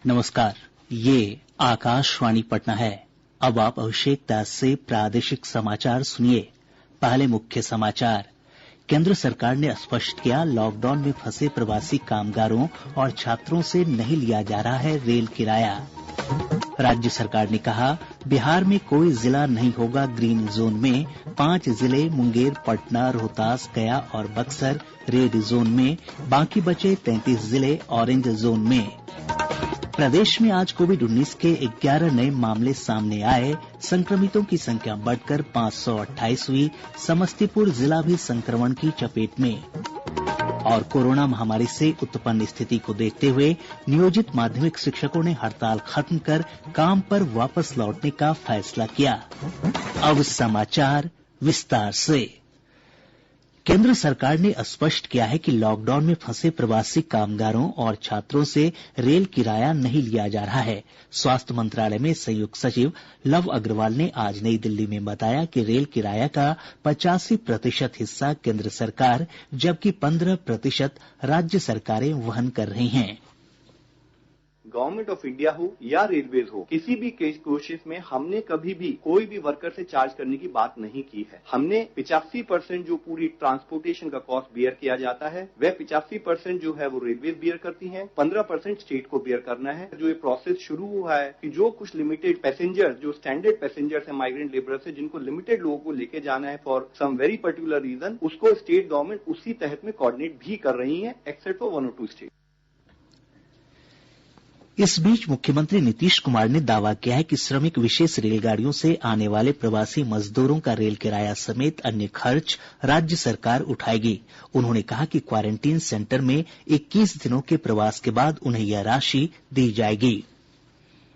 नमस्कार, ये आकाशवाणी पटना है। अब आप अभिषेक दास से प्रादेशिक समाचार सुनिए। पहले मुख्य समाचार। केंद्र सरकार ने स्पष्ट किया, लॉकडाउन में फंसे प्रवासी कामगारों और छात्रों से नहीं लिया जा रहा है रेल किराया। राज्य सरकार ने कहा, बिहार में कोई जिला नहीं होगा ग्रीन जोन में। 5 जिले मुंगेर, पटना, रोहतास, गया और बक्सर रेड जोन में, बाकी बचे 33 जिले ऑरेंज जोन में। प्रदेश में आज कोविड-19 के 11 नये मामले सामने आए। संक्रमितों की संख्या बढ़कर 528 हुई। समस्तीपुर जिला भी संक्रमण की चपेट में। और कोरोना महामारी से उत्पन्न स्थिति को देखते हुए नियोजित माध्यमिक शिक्षकों ने हड़ताल खत्म कर काम पर वापस लौटने का फैसला किया। अब समाचार विस्तार से। केंद्र सरकार ने स्पष्ट किया है कि लॉकडाउन में फंसे प्रवासी कामगारों और छात्रों से रेल किराया नहीं लिया जा रहा है। स्वास्थ्य मंत्रालय में संयुक्त सचिव लव अग्रवाल ने आज नई दिल्ली में बताया कि रेल किराया का 85% हिस्सा केंद्र सरकार जबकि 15% राज्य सरकारें वहन कर रही हैं। गवर्नमेंट ऑफ इंडिया हो या रेलवेज हो, किसी भी कोशिश में हमने कभी भी कोई भी वर्कर से चार्ज करने की बात नहीं की है। हमने 85% जो पूरी ट्रांसपोर्टेशन का कॉस्ट बियर किया जाता है, वह 85% जो है वो रेलवेज बियर करती हैं, 15% स्टेट को बियर करना है। जो ये प्रोसेस शुरू हुआ है कि जो कुछ लिमिटेड पैसेंजर, जो स्टैंडर्ड पैसेंजर्स है, माइग्रेंट लेबरर्स है, जिनको लिमिटेड लोगों को लेके जाना है for some very particular reason, उसको स्टेट गवर्नमेंट उसी तहत में कोऑर्डिनेट भी कर रही है, एक्सेप्ट फॉर 1 or 2 स्टेट। इस बीच मुख्यमंत्री नीतीश कुमार ने दावा किया है कि श्रमिक विशेष रेलगाड़ियों से आने वाले प्रवासी मजदूरों का रेल किराया समेत अन्य खर्च राज्य सरकार उठाएगी। उन्होंने कहा कि क्वारंटीन सेंटर में 21 दिनों के प्रवास के बाद उन्हें यह राशि दी जाएगी।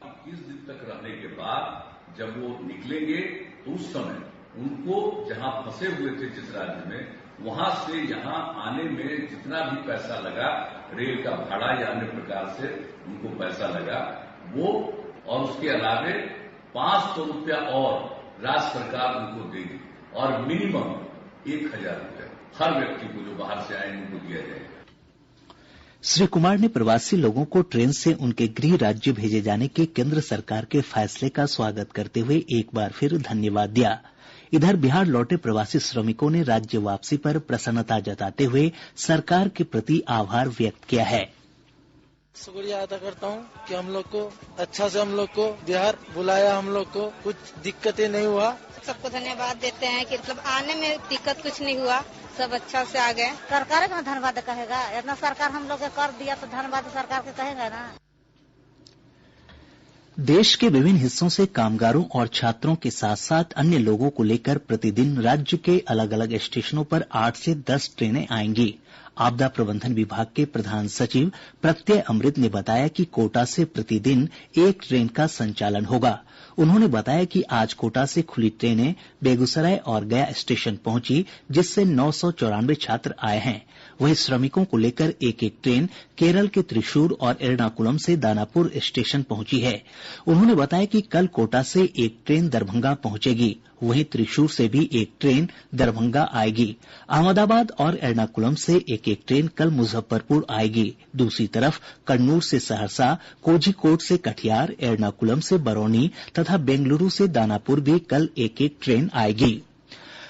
21 दिन तक रहने के बाद जब वो निकलेंगे तो उस समय उनको जहां फंसे हुए थे जिस राज्य में, वहां से यहां आने में जितना भी पैसा लगा, रेल का भाड़ा या अन्य प्रकार से उनको पैसा लगा, वो और उसके अलावे 500 रुपया और राज्य सरकार उनको देगी और मिनिमम 1000 रुपया हर व्यक्ति को जो बाहर से आए उनको दिया जाएगा। श्री कुमार ने प्रवासी लोगों को ट्रेन से उनके गृह राज्य भेजे जाने के केंद्र सरकार के फैसले का स्वागत करते हुए एक बार फिर धन्यवाद दिया। इधर बिहार लौटे प्रवासी श्रमिकों ने राज्य वापसी पर प्रसन्नता जताते हुए सरकार के प्रति आभार व्यक्त किया है। शुक्रिया अदा करता हूँ कि हम लोग को अच्छा से हम लोग को बिहार बुलाया, हम लोग को कुछ दिक्कतें नहीं हुआ। सबको धन्यवाद देते हैं कि मतलब आने में दिक्कत कुछ नहीं हुआ, सब अच्छा से आ गए। सरकार का धन्यवाद कहेगा, इतना सरकार हम लोग कर दिया तो धन्यवाद सरकार के कहेगा ना। देश के विभिन्न हिस्सों से कामगारों और छात्रों के साथ साथ अन्य लोगों को लेकर प्रतिदिन राज्य के अलग अलग स्टेशनों पर 8 से 10 ट्रेनें आएंगी। आपदा प्रबंधन विभाग के प्रधान सचिव प्रत्यय अमृत ने बताया कि कोटा से प्रतिदिन 1 ट्रेन का संचालन होगा। उन्होंने बताया कि आज कोटा से खुली ट्रेनें बेगूसराय और गया स्टेशन पहुंची, जिससे 994 छात्र आए हैं। वहीं श्रमिकों को लेकर एक ट्रेन केरल के त्रिशूर और एर्नाकुलम से दानापुर स्टेशन पहुंची है। उन्होंने बताया कि कल कोटा से एक ट्रेन दरभंगा पहुंचेगी, वहीं त्रिशूर से भी एक ट्रेन दरभंगा आएगी। अहमदाबाद और एर्नाकुलम से एक ट्रेन कल मुजफ्फरपुर आएगी। दूसरी तरफ कन्नूर से सहरसा, कोझिकोड से कटिहार, एर्नाकुलम से बरौनी तथा बेंगलुरु से दानापुर भी कल एक ट्रेन आएगी।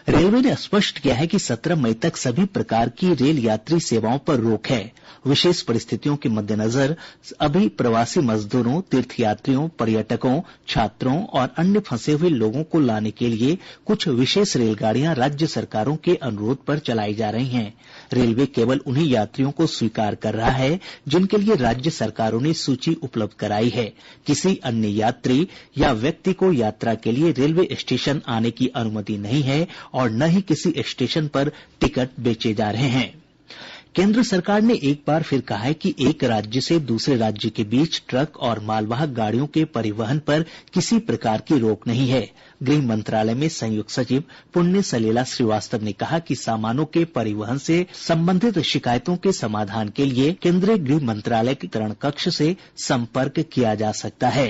रेलवे ने स्पष्ट किया है कि 17 मई तक सभी प्रकार की रेल यात्री सेवाओं पर रोक है। विशेष परिस्थितियों के मद्देनजर अभी प्रवासी मजदूरों, तीर्थयात्रियों, पर्यटकों, छात्रों और अन्य फंसे हुए लोगों को लाने के लिए कुछ विशेष रेलगाड़ियां राज्य सरकारों के अनुरोध पर चलाई जा रही हैं। रेलवे केवल उन्हीं यात्रियों को स्वीकार कर रहा है जिनके लिए राज्य सरकारों ने सूची उपलब्ध कराई है। किसी अन्य यात्री या व्यक्ति को यात्रा के लिए रेलवे स्टेशन आने की अनुमति नहीं है और न ही किसी स्टेशन पर टिकट बेचे जा रहे हैं। केंद्र सरकार ने एक बार फिर कहा है कि एक राज्य से दूसरे राज्य के बीच ट्रक और मालवाहक गाड़ियों के परिवहन पर किसी प्रकार की रोक नहीं है। गृह मंत्रालय में संयुक्त सचिव पुण्य सलीला श्रीवास्तव ने कहा कि सामानों के परिवहन से संबंधित शिकायतों के समाधान के लिए केंद्रीय गृह मंत्रालय के तरण कक्ष से संपर्क किया जा सकता है।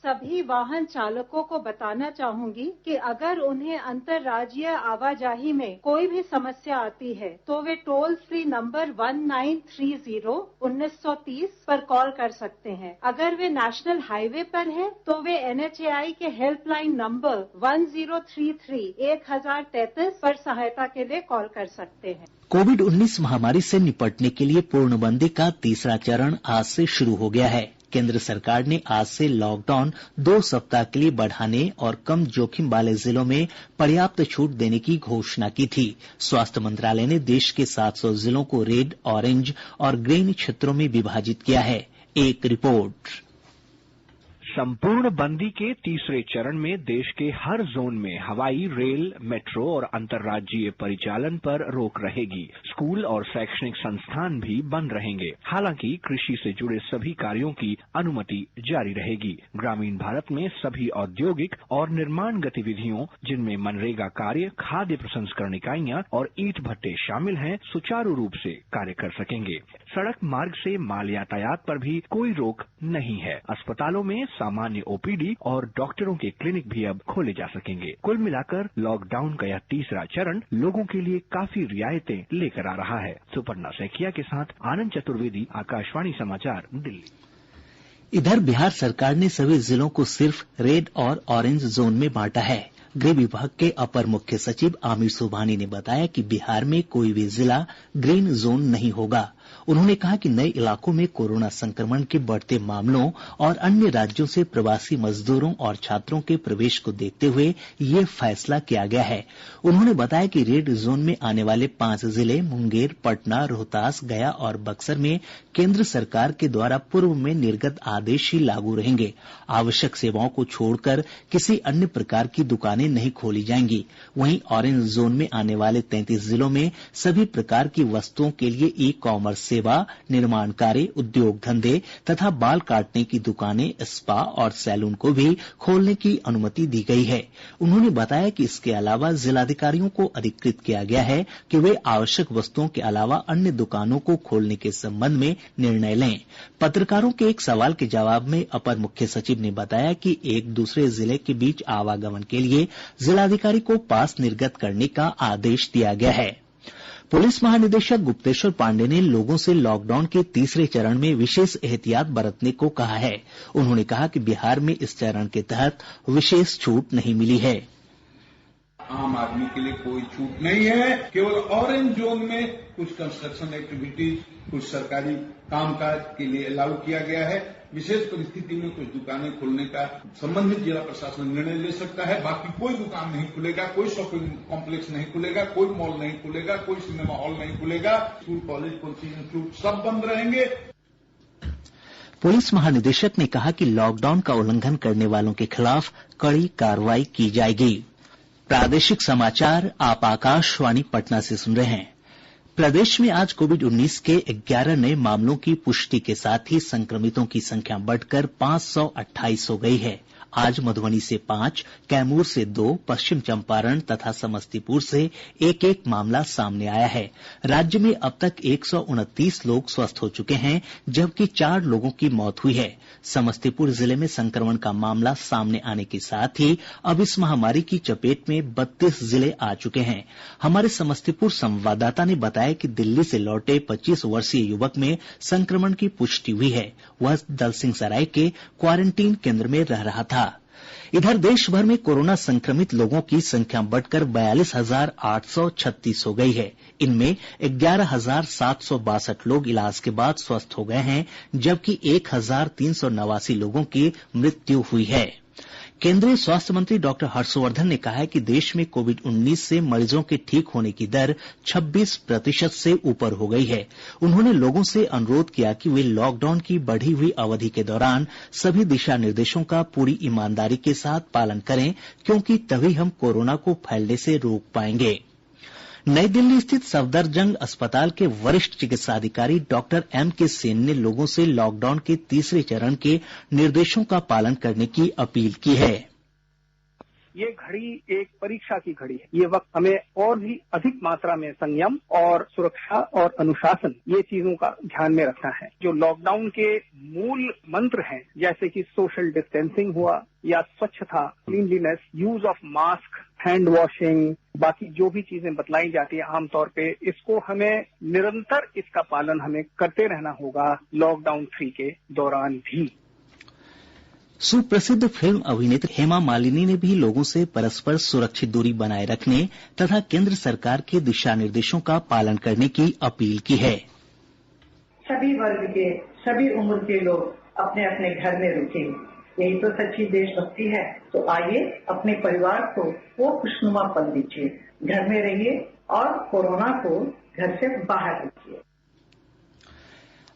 सभी वाहन चालकों को बताना चाहूंगी कि अगर उन्हें अंतर्राज्यीय आवाजाही में कोई भी समस्या आती है तो वे टोल फ्री नंबर 1930 पर कॉल कर सकते हैं। अगर वे नेशनल हाईवे पर हैं तो वे NHAI के हेल्पलाइन नंबर 1033 पर सहायता के लिए कॉल कर सकते हैं। कोविड-19 महामारी से निपटने के लिए पूर्णबंदी का तीसरा चरण आज से शुरू हो गया है। केंद्र सरकार ने आज से लॉकडाउन 2 सप्ताह के लिए बढ़ाने और कम जोखिम वाले जिलों में पर्याप्त छूट देने की घोषणा की थी। स्वास्थ्य मंत्रालय ने देश के 700 जिलों को रेड, ऑरेंज और ग्रीन क्षेत्रों में विभाजित किया है। एक रिपोर्ट। संपूर्ण बंदी के तीसरे चरण में देश के हर जोन में हवाई, रेल, मेट्रो और अंतर्राज्यीय परिचालन पर रोक रहेगी। स्कूल और शैक्षणिक संस्थान भी बंद रहेंगे। हालांकि कृषि से जुड़े सभी कार्यों की अनुमति जारी रहेगी। ग्रामीण भारत में सभी औद्योगिक और निर्माण गतिविधियों, जिनमें मनरेगा कार्य, खाद्य प्रसंस्करण इकाइयां और ईंट भट्टे शामिल हैं, सुचारू रूप से कार्य कर सकेंगे। सड़क मार्ग से माल यातायात पर भी कोई रोक नहीं है। अस्पतालों में सामान्य OPD और डॉक्टरों के क्लिनिक भी अब खोले जा सकेंगे। कुल मिलाकर लॉकडाउन का यह तीसरा चरण लोगों के लिए काफी रियायतें लेकर आ रहा है। सुपर्णा सैकिया के साथ आनंद चतुर्वेदी, आकाशवाणी समाचार, दिल्ली। इधर बिहार सरकार ने सभी जिलों को सिर्फ रेड और ऑरेंज जोन में बांटा है। गृह विभाग के अपर मुख्य सचिव आमिर सुबहानी ने बताया कि बिहार में कोई भी जिला ग्रीन जोन नहीं होगा। उन्होंने कहा कि नए इलाकों में कोरोना संक्रमण के बढ़ते मामलों और अन्य राज्यों से प्रवासी मजदूरों और छात्रों के प्रवेश को देखते हुए ये फैसला किया गया है। उन्होंने बताया कि रेड जोन में आने वाले 5 जिले मुंगेर, पटना, रोहतास, गया और बक्सर में केंद्र सरकार के द्वारा पूर्व में निर्गत आदेश ही लागू रहेंगे। आवश्यक सेवाओं को छोड़कर किसी अन्य प्रकार की दुकानें नहीं खोली जाएंगी। वहीं ऑरेंज जोन में आने वाले 33 जिलों में सभी प्रकार की वस्तुओं के लिए ई-कॉमर्स सेवा, निर्माण कार्य, उद्योग धंधे तथा बाल काटने की दुकानें, स्पा और सैलून को भी खोलने की अनुमति दी गई है। उन्होंने बताया कि इसके अलावा जिलाधिकारियों को अधिकृत किया गया है कि वे आवश्यक वस्तुओं के अलावा अन्य दुकानों को खोलने के संबंध में निर्णय लें। पत्रकारों के एक सवाल के जवाब में अपर मुख्य सचिव ने बताया कि एक दूसरे जिले के बीच आवागमन के लिए जिलाधिकारी को पास निर्गत करने का आदेश दिया गया है। पुलिस महानिदेशक गुप्तेश्वर पांडेय ने लोगों से लॉकडाउन के तीसरे चरण में विशेष एहतियात बरतने को कहा है। उन्होंने कहा कि बिहार में इस चरण के तहत विशेष छूट नहीं मिली है। आम आदमी के लिए कोई छूट नहीं है। केवल ऑरेंज जोन में कुछ कंस्ट्रक्शन एक्टिविटीज, कुछ सरकारी कामकाज के लिए अलाउ किया गया है। विशेष परिस्थिति में कुछ दुकानें खोलने का संबंधित जिला प्रशासन निर्णय ले सकता है। बाकी कोई दुकान नहीं खुलेगा, कोई शॉपिंग कॉम्प्लेक्स नहीं खुलेगा, कोई मॉल नहीं खुलेगा, कोई सिनेमा हॉल नहीं खुलेगा। स्कूल, कॉलेज, कोचिंग इंस्टीट्यूट सब बंद रहेंगे। पुलिस महानिदेशक ने कहा कि लॉकडाउन का उल्लंघन करने वालों के खिलाफ कड़ी कार्रवाई की जाएगी। प्रादेशिक समाचार आप आकाशवाणी पटना से सुन रहे हैं। प्रदेश में आज कोविड-19 के 11 नए मामलों की पुष्टि के साथ ही संक्रमितों की संख्या बढ़कर 528 हो गई है। आज मधुबनी से 5, कैमूर से 2, पश्चिम चंपारण तथा समस्तीपुर से एक एक मामला सामने आया है। राज्य में अब तक 129 लोग स्वस्थ हो चुके हैं, जबकि 4 लोगों की मौत हुई है। समस्तीपुर जिले में संक्रमण का मामला सामने आने के साथ ही अब इस महामारी की चपेट में 32 जिले आ चुके हैं। हमारे समस्तीपुर संवाददाता ने बताया कि दिल्ली से लौटे 25 वर्षीय युवक में संक्रमण की पुष्टि हुई है। वह दलसिंहसराय के क्वारंटीन केंद्र में रह रहा था। इधर देश भर में कोरोना संक्रमित लोगों की संख्या बढ़कर 42,836 हो गई है। इनमें 11,762 लोग इलाज के बाद स्वस्थ हो गए हैं, जबकि 1,389 लोगों की मृत्यु हुई है। केंद्रीय स्वास्थ्य मंत्री डॉक्टर हर्षवर्धन ने कहा है कि देश में कोविड-19 से मरीजों के ठीक होने की दर 26% से ऊपर हो गई है। उन्होंने लोगों से अनुरोध किया कि वे लॉकडाउन की बढ़ी हुई अवधि के दौरान सभी दिशा निर्देशों का पूरी ईमानदारी के साथ पालन करें, क्योंकि तभी हम कोरोना को फैलने से रोक पाएंगे। नई दिल्ली स्थित सफदरजंग अस्पताल के वरिष्ठ चिकित्साधिकारी डॉक्टर M.K. सेन ने लोगों से लॉकडाउन के तीसरे चरण के निर्देशों का पालन करने की अपील की है। ये घड़ी एक परीक्षा की घड़ी है। ये वक्त हमें और भी अधिक मात्रा में संयम और सुरक्षा और अनुशासन ये चीजों का ध्यान में रखना है। जो लॉकडाउन के मूल मंत्र हैं, जैसे कि सोशल डिस्टेंसिंग हुआ या स्वच्छता, cleanliness, use of mask, hand washing, बाकी जो भी चीजें बतलाई जाती है आमतौर पे, इसको हमें निरंतर इसका पालन हमें करते रहना होगा लॉकडाउन 3 के दौरान भी। सुप्रसिद्ध फिल्म अभिनेत्री हेमा मालिनी ने भी लोगों से परस्पर सुरक्षित दूरी बनाए रखने तथा केंद्र सरकार के दिशा निर्देशों का पालन करने की अपील की है। सभी वर्ग के, सभी उम्र के लोग अपने अपने घर में रुकें, यही तो सच्ची देशभक्ति है। तो आइए अपने परिवार को वो खुशनुमा पल दीजिए, घर में रहिए और कोरोना को घर से बाहर रखिए।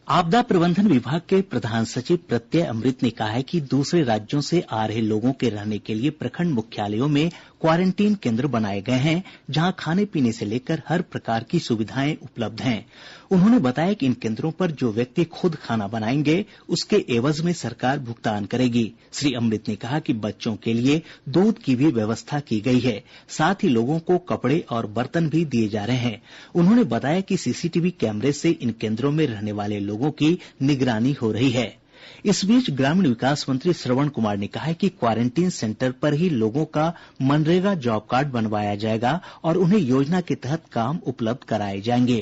आपदा प्रबंधन विभाग के प्रधान सचिव प्रत्यय अमृत ने कहा है कि दूसरे राज्यों से आ रहे लोगों के रहने के लिए प्रखंड मुख्यालयों में क्वारंटीन केंद्र बनाए गए हैं, जहां खाने पीने से लेकर हर प्रकार की सुविधाएं उपलब्ध हैं। उन्होंने बताया कि इन केंद्रों पर जो व्यक्ति खुद खाना बनाएंगे, उसके एवज में सरकार भुगतान करेगी। श्री अमृत ने कहा कि बच्चों के लिए दूध की भी व्यवस्था की गई है, साथ ही लोगों को कपड़े और बर्तन भी दिए जा रहे हैं। उन्होंने बताया कि सीसीटीवी कैमरे से इन केंद्रों में रहने वाले लोगों की निगरानी हो रही है। इस बीच ग्रामीण विकास मंत्री श्रवण कुमार ने कहा है कि क्वारंटीन सेंटर पर ही लोगों का मनरेगा जॉब कार्ड बनवाया जाएगा और उन्हें योजना के तहत काम उपलब्ध कराए जाएंगे।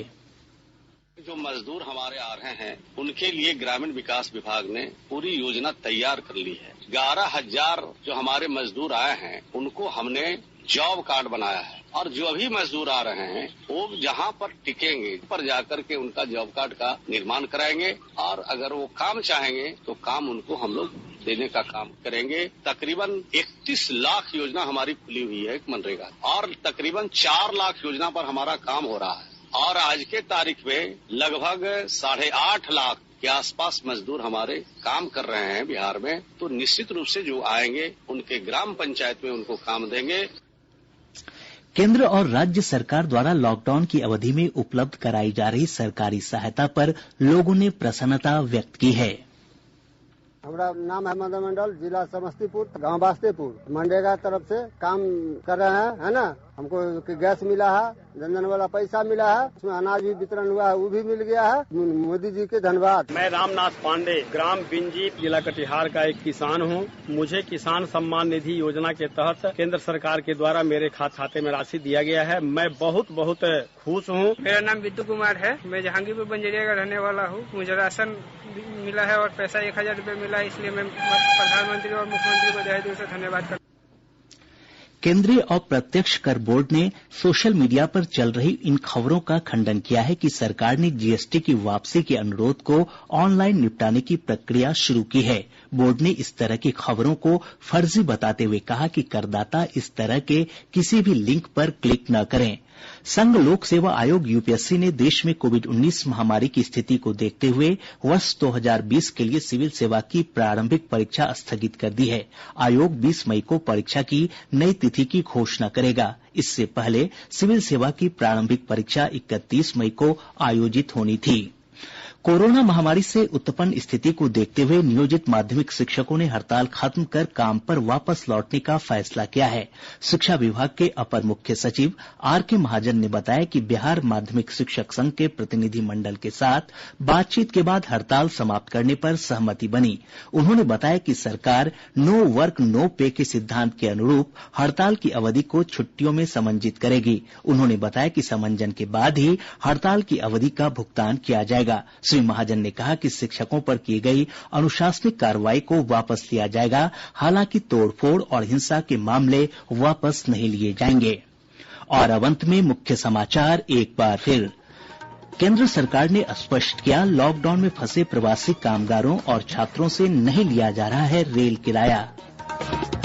जो मजदूर हमारे आ रहे हैं, उनके लिए ग्रामीण विकास विभाग ने पूरी योजना तैयार कर ली है। 11,000 जो हमारे मजदूर आए हैं, उनको हमने जॉब कार्ड बनाया है और जो भी मजदूर आ रहे हैं वो जहाँ पर टिकेंगे पर जाकर के उनका जॉब कार्ड का निर्माण कराएंगे और अगर वो काम चाहेंगे तो काम उनको हम लोग देने का काम करेंगे। तकरीबन 31 लाख योजना हमारी खुली हुई है मनरेगा और तकरीबन 4 लाख योजना पर हमारा काम हो रहा है और आज के तारीख में लगभग 8.5 लाख के आसपास मजदूर हमारे काम कर रहे हैं बिहार में। तो निश्चित रूप से जो आएंगे उनके ग्राम पंचायत में उनको काम देंगे। केंद्र और राज्य सरकार द्वारा लॉकडाउन की अवधि में उपलब्ध कराई जा रही सरकारी सहायता पर लोगों ने प्रसन्नता व्यक्त की है। हमारा नाम है मदन मंडल, जिला समस्तीपुर, गांव वास्तेपुर। मनरेगा तरफ से काम कर रहे हैं, है ना। हमको गैस मिला है, जनधन वाला पैसा मिला है, उसमें अनाज भी वितरण हुआ है, वो भी मिल गया है। मोदी जी के धन्यवाद। मैं रामनाथ पांडे, ग्राम बिंजी, जिला कटिहार का एक किसान हूँ। मुझे किसान सम्मान निधि योजना के तहत केंद्र सरकार के द्वारा मेरे खाते में राशि दिया गया है। मैं बहुत बहुत खुश हूँ। मेरा नाम बिट्टू कुमार है, मैं जहांगीरपुर बंजरिया का रहने वाला हूँ। मुझे राशन मिला है और पैसा 1,000 रुपये मिला है, इसलिए मैं प्रधानमंत्री और मुख्यमंत्री को तहे दिल से धन्यवाद करता हूँ। केंद्रीय अप्रत्यक्ष कर बोर्ड ने सोशल मीडिया पर चल रही इन खबरों का खंडन किया है कि सरकार ने जीएसटी की वापसी के अनुरोध को ऑनलाइन निपटाने की प्रक्रिया शुरू की है। बोर्ड ने इस तरह की खबरों को फर्जी बताते हुए कहा कि करदाता इस तरह के किसी भी लिंक पर क्लिक न करें। संघ लोक सेवा आयोग यूपीएससी ने देश में कोविड-19 महामारी की स्थिति को देखते हुए वर्ष 2020 के लिए सिविल सेवा की प्रारंभिक परीक्षा स्थगित कर दी है। आयोग 20 मई को परीक्षा की नई तिथि की घोषणा करेगा। इससे पहले सिविल सेवा की प्रारंभिक परीक्षा 31 मई को आयोजित होनी थी। कोरोना महामारी से उत्पन्न स्थिति को देखते हुए नियोजित माध्यमिक शिक्षकों ने हड़ताल खत्म कर काम पर वापस लौटने का फैसला किया है। शिक्षा विभाग के अपर मुख्य सचिव आर.के. महाजन ने बताया कि बिहार माध्यमिक शिक्षक संघ के प्रतिनिधि मंडल के साथ बातचीत के बाद हड़ताल समाप्त करने पर सहमति बनी। उन्होंने बताया कि सरकार नो वर्क नो पे के सिद्धांत के अनुरूप हड़ताल की अवधि को छुट्टियों में समंजित करेगी। उन्होंने बताया कि समंजन के बाद ही हड़ताल की अवधि का भुगतान किया जाएगा। श्री महाजन ने कहा कि शिक्षकों पर की गई अनुशासनिक कार्रवाई को वापस लिया जाएगा, हालांकि तोड़फोड़ और हिंसा के मामले वापस नहीं लिए जाएंगे। और अब अंत में मुख्य समाचार एक बार फिर। केंद्र सरकार ने स्पष्ट किया, लॉकडाउन में फंसे प्रवासी कामगारों और छात्रों से नहीं लिया जा रहा है रेल किराया।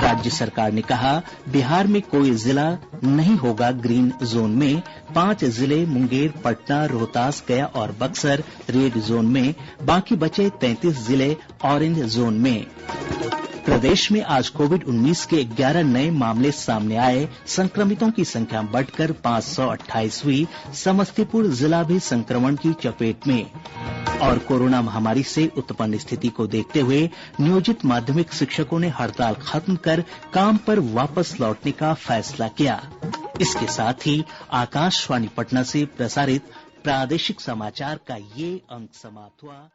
राज्य सरकार ने कहा, बिहार में कोई जिला नहीं होगा ग्रीन जोन में। 5 जिले मुंगेर, पटना, रोहतास, गया और बक्सर रेड जोन में, बाकी बचे 33 जिले ऑरेंज जोन में। प्रदेश में आज कोविड-19 के 11 नए मामले सामने आए। संक्रमितों की संख्या बढ़कर 528 हुई। समस्तीपुर जिला भी संक्रमण की चपेट में। और कोरोना महामारी से उत्पन्न स्थिति को देखते हुए नियोजित माध्यमिक शिक्षकों ने हड़ताल खत्म कर काम पर वापस लौटने का फैसला किया। इसके साथ ही आकाशवाणी पटना से प्रसारित प्रादेशिक समाचार का ये अंक समाप्त हुआ।